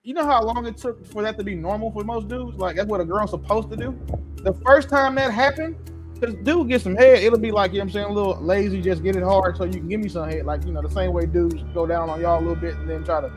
you know how long it took for that to be normal for most dudes? Like that's what a girl's supposed to do. The first time that happened, because dude gets some head, it'll be like, you know what I'm saying, a little lazy, just get it hard so you can give me some head. Like, the same way dudes go down on y'all a little bit and then try to,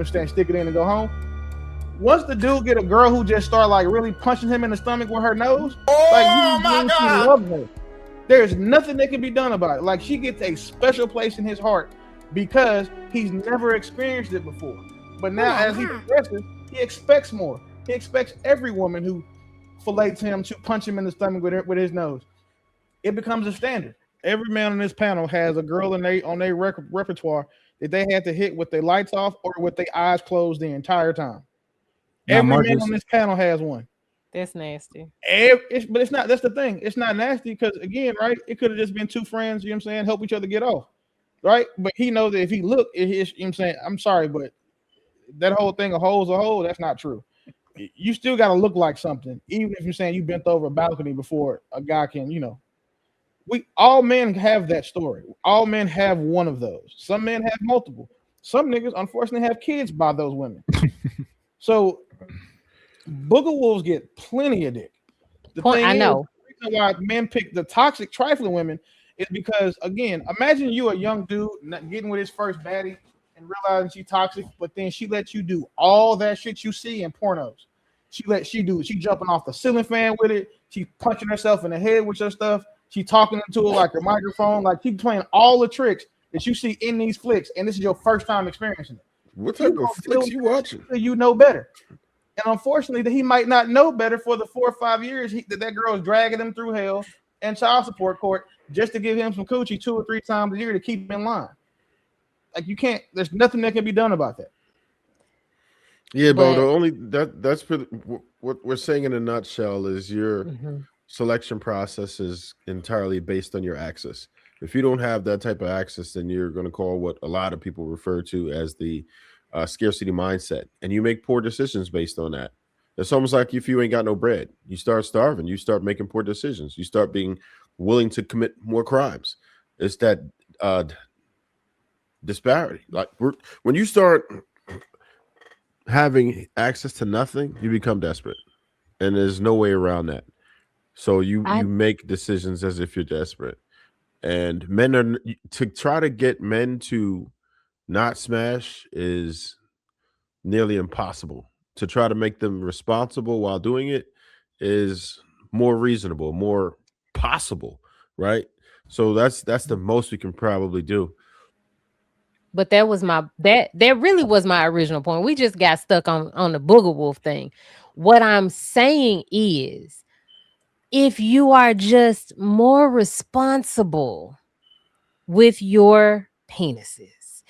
stick it in and go home. Once the dude get a girl who just start like really punching him in the stomach with her nose, like she loves her. There's nothing that can be done about it. Like she gets a special place in his heart because he's never experienced it before. But now as he progresses, he expects more. He expects every woman who fillets him to punch him in the stomach with his nose. It becomes a standard. Every man on this panel has a girl on their repertoire that they had to hit with their lights off or with their eyes closed the entire time. Every man on this panel has one. That's nasty. But it's not. That's the thing. It's not nasty because, again, right, it could have just been two friends, you know what I'm saying, help each other get off, right? But he knows that if he look, you know what I'm saying, I'm sorry, but that whole thing, a hole's a hole, that's not true. You still got to look like something, even if you're saying you bent over a balcony before a guy can, all men have that story. All men have one of those. Some men have multiple. Some niggas, unfortunately, have kids by those women. So booger wolves get plenty of dick. The reason why men pick the toxic trifling women is because, again, imagine you a young dude getting with his first baddie and realizing she's toxic, but then she lets you do all that shit you see in pornos. She jumping off the ceiling fan with it. She punching herself in the head with your stuff. She talking into it like a microphone. Like she playing all the tricks that you see in these flicks, and this is your first time experiencing it. What type of flicks you watching? You know better. And unfortunately, he might not know better for the 4 or 5 years that girl is dragging him through hell and child support court just to give him some coochie 2 or 3 times a year to keep him in line. Like you can't. There's nothing that can be done about that. Yeah, but the only that's what we're saying in a nutshell is your selection process is entirely based on your access. If you don't have that type of access, then you're going to call what a lot of people refer to as the scarcity mindset, and you make poor decisions based on that. It's almost like if you ain't got no bread, you start starving, you start making poor decisions, you start being willing to commit more crimes. It's that disparity. Like when you start having access to nothing, you become desperate, and there's no way around that. So you make decisions as if you're desperate, and men are to try to get men to not smash is nearly impossible. To try to make them responsible while doing it is more reasonable, more possible, right? So that's the most we can probably do. But that really was my original point. We just got stuck on the booger wolf thing. What I'm saying is, if you are just more responsible with your penises,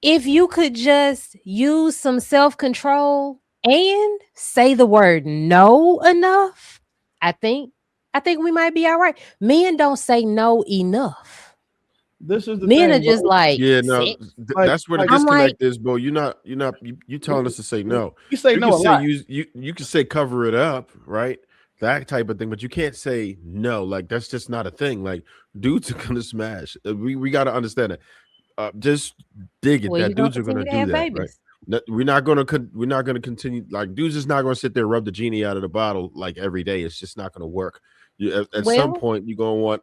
if you could just use some self-control and say the word no enough, I think we might be all right. Men don't say no enough. This is the men thing, are just bro. like, that's where the disconnect is, bro. You telling us to say no. You say no a lot. You can say cover it up, right? That type of thing, but you can't say no. Like that's just not a thing. Like dudes are gonna smash. We got to understand it. Just dig it. That dudes are gonna do that. Babies. Right? We're not gonna continue. Like dudes is not gonna sit there and rub the genie out of the bottle like every day. It's just not gonna work. At some point, you're gonna want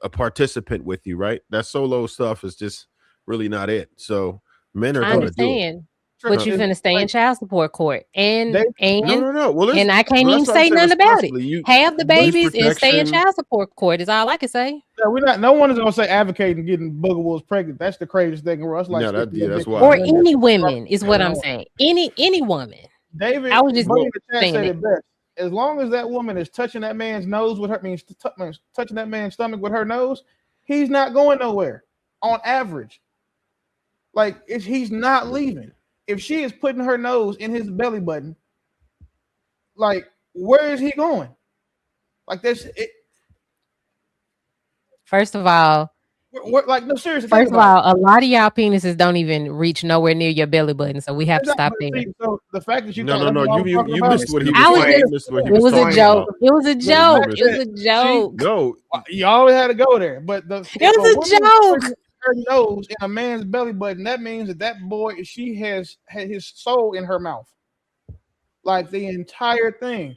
a participant with you, right? That solo stuff is just really not it. So men are gonna do it. But you're finna stay in child support court, and no. Well, and I can't even say nothing about it. Have the babies and stay in child support court is all I can say. Yeah, no one is gonna say advocating getting booger wolves pregnant. That's the craziest thing in the world. Like that's why. Or any women is what I'm saying. Any woman. David, I was just saying it best. As long as that woman is touching that man's nose with her, touching that man's stomach with her nose, he's not going nowhere. On average, like he's not leaving. If she is putting her nose in his belly button, like where is he going? Like this. First of all, like no seriously. First of all, a lot of y'all penises don't even reach nowhere near your belly button, so we have to stop there. So the fact that you no, you missed what he was saying. It was a joke. It was a joke. It was a joke. No, you always had to go there, but it was a joke. her nose in a man's belly button, that means that boy, she has had his soul in her mouth, like the entire thing.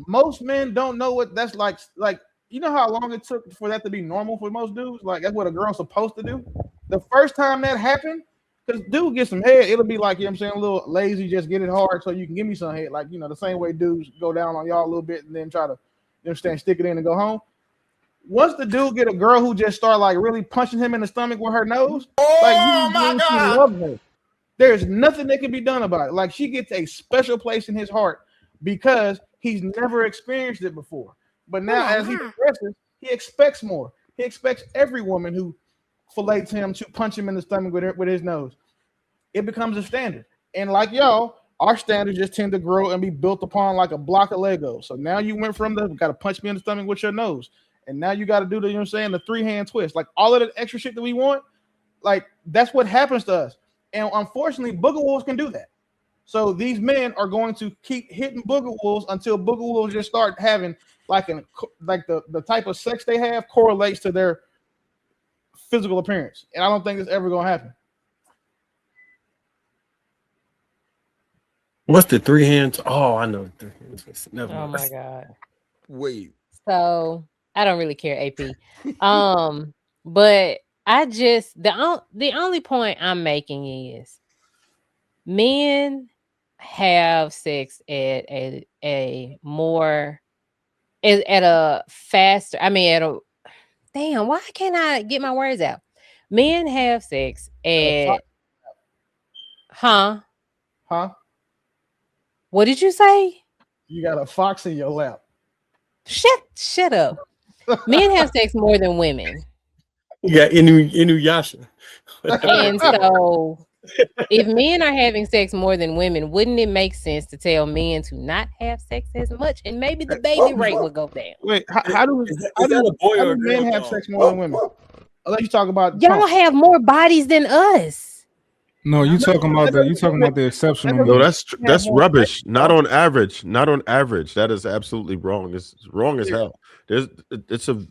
Most men don't know what that's like. Like, you know how long it took for that to be normal for most dudes? Like, that's what a girl's supposed to do. The first time that happened, because dude get some head, it'll be like, you know what I'm saying, a little lazy, just get it hard so you can give me some head. Like, the same way dudes go down on y'all a little bit and then try to, understand, stick it in and go home. Once the dude get a girl who just start like really punching him in the stomach with her nose, like, he loves her. There's nothing that can be done about it. Like, she gets a special place in his heart because he's never experienced it before. But now, as he progresses, he expects more. He expects every woman who fillets him to punch him in the stomach with his nose. It becomes a standard. And like y'all, our standards just tend to grow and be built upon like a block of Legos. So now you went from the got to punch me in the stomach with your nose. And now you got to do the, the 3-hand twist. Like, all of the extra shit that we want, like, that's what happens to us. And unfortunately, booger wolves can do that. So these men are going to keep hitting booger wolves until booger wolves just start having like the type of sex they have correlates to their physical appearance. And I don't think it's ever going to happen. What's the 3 hands? Oh, I know. Never mind. My God. Wait. So I don't really care, AP. But I just the only point I'm making is men have sex at a more at a faster. I mean, damn. Why can't I get my words out? Men have sex at huh? What did you say? You got a fox in your lap. Shut up. Men have sex more than women. Yeah, Inuyasha. And so if men are having sex more than women, wouldn't it make sense to tell men to not have sex as much, and maybe the baby rate would go down? Wait, how do men have sex more than women? Unless you talk about y'all have more bodies than us. No, you talking about the exceptional. No, that's rubbish. Not on average. Not on average. That is absolutely wrong. It's wrong as hell. It's a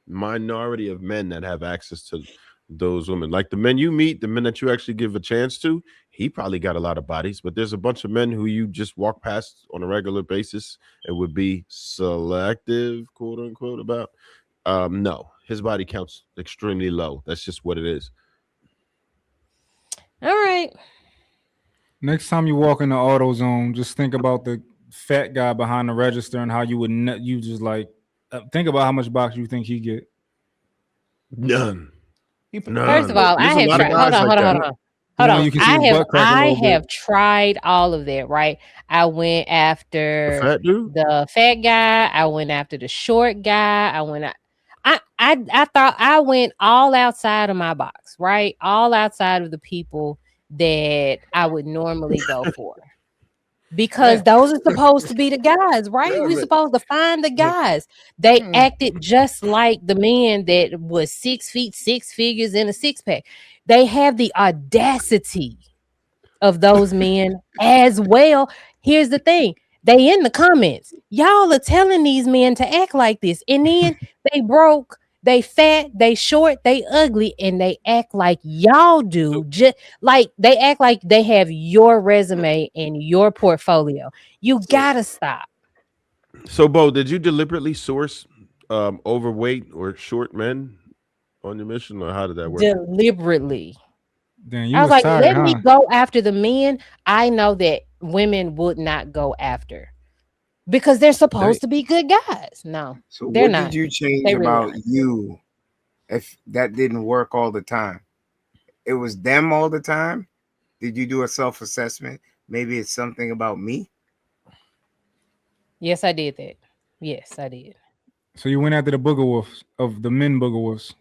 minority of men that have access to those women. Like the men you meet, the men that you actually give a chance to, he probably got a lot of bodies, but there's a bunch of men who you just walk past on a regular basis and would be selective, quote unquote, about. No, his body count's extremely low. That's just what it is. All right. Next time you walk in the AutoZone, just think about the fat guy behind the register and how you would you just like think about how much box you think he get. None. First of all, I have tried. Hold on. I have tried all of that. Right. I went after the fat guy. I went after the short guy. I thought I went all outside of my box, right? All outside of the people that I would normally go for. Because those are supposed to be the guys, right? We're supposed to find the guys. They acted just like the men that was 6 feet, 6 figures in a 6-pack. They have the audacity of those men as well. Here's the thing. They in the comments. Y'all are telling these men to act like this. And then they broke, they fat, they short, they ugly, and they act like y'all do. Just like they act like they have your resume and your portfolio. You gotta stop. So, Bo, did you deliberately source overweight or short men on your mission, or how did that work? Deliberately. Damn, I was like, let me go after the men I know that women would not go after because they're supposed to be good guys. No, so they're what not. Did you change about you if that didn't work all the time? It was them all the time? Did you do a self-assessment? Maybe it's something about me? Yes, I did that. Yes, I did. So you went after the booger wolves of the men booger wolves.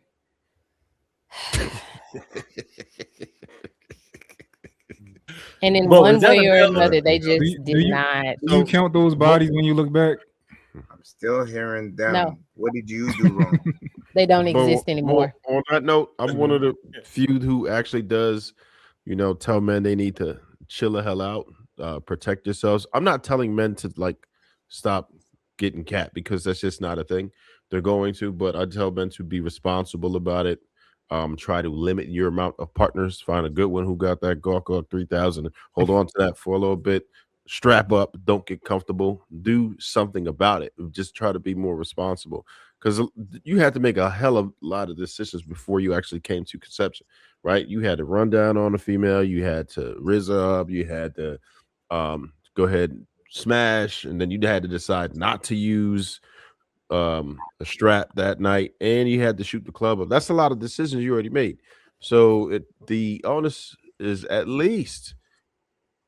And in one way or another, they just did not. Do you count those bodies when you look back? I'm still hearing them. No. What did you do wrong? They don't exist anymore. On that note, I'm one of the few who actually does, tell men they need to chill the hell out, protect yourselves. I'm not telling men to like stop getting cat because that's just not a thing. They're going to, but I tell men to be responsible about it. Try to limit your amount of partners. Find a good one who got that Gawk 3000. Hold on to that for a little bit. Strap up. Don't get comfortable. Do something about it. Just try to be more responsible, because you had to make a hell of a lot of decisions before you actually came to conception, right? You had to run down on a female. You had to rizz up. You had to go ahead and smash, and then you had to decide not to use a strap that night, and you had to shoot the club up. That's a lot of decisions you already made. So the onus is at least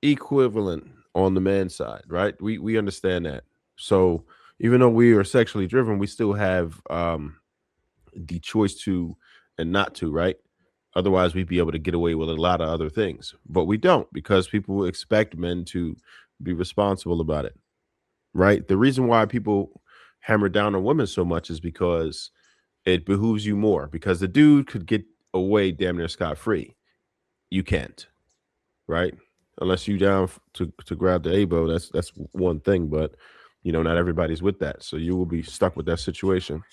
equivalent on the man's side, right? We understand that. So even though we are sexually driven, we still have the choice to and not to, right? Otherwise, we'd be able to get away with a lot of other things, but we don't, because people expect men to be responsible about it, right? The reason why people hammer down on women so much is because it behooves you more, because the dude could get away damn near scot-free. You can't, right? Unless you down to grab the abo, that's one thing, but not everybody's with that, so you will be stuck with that situation.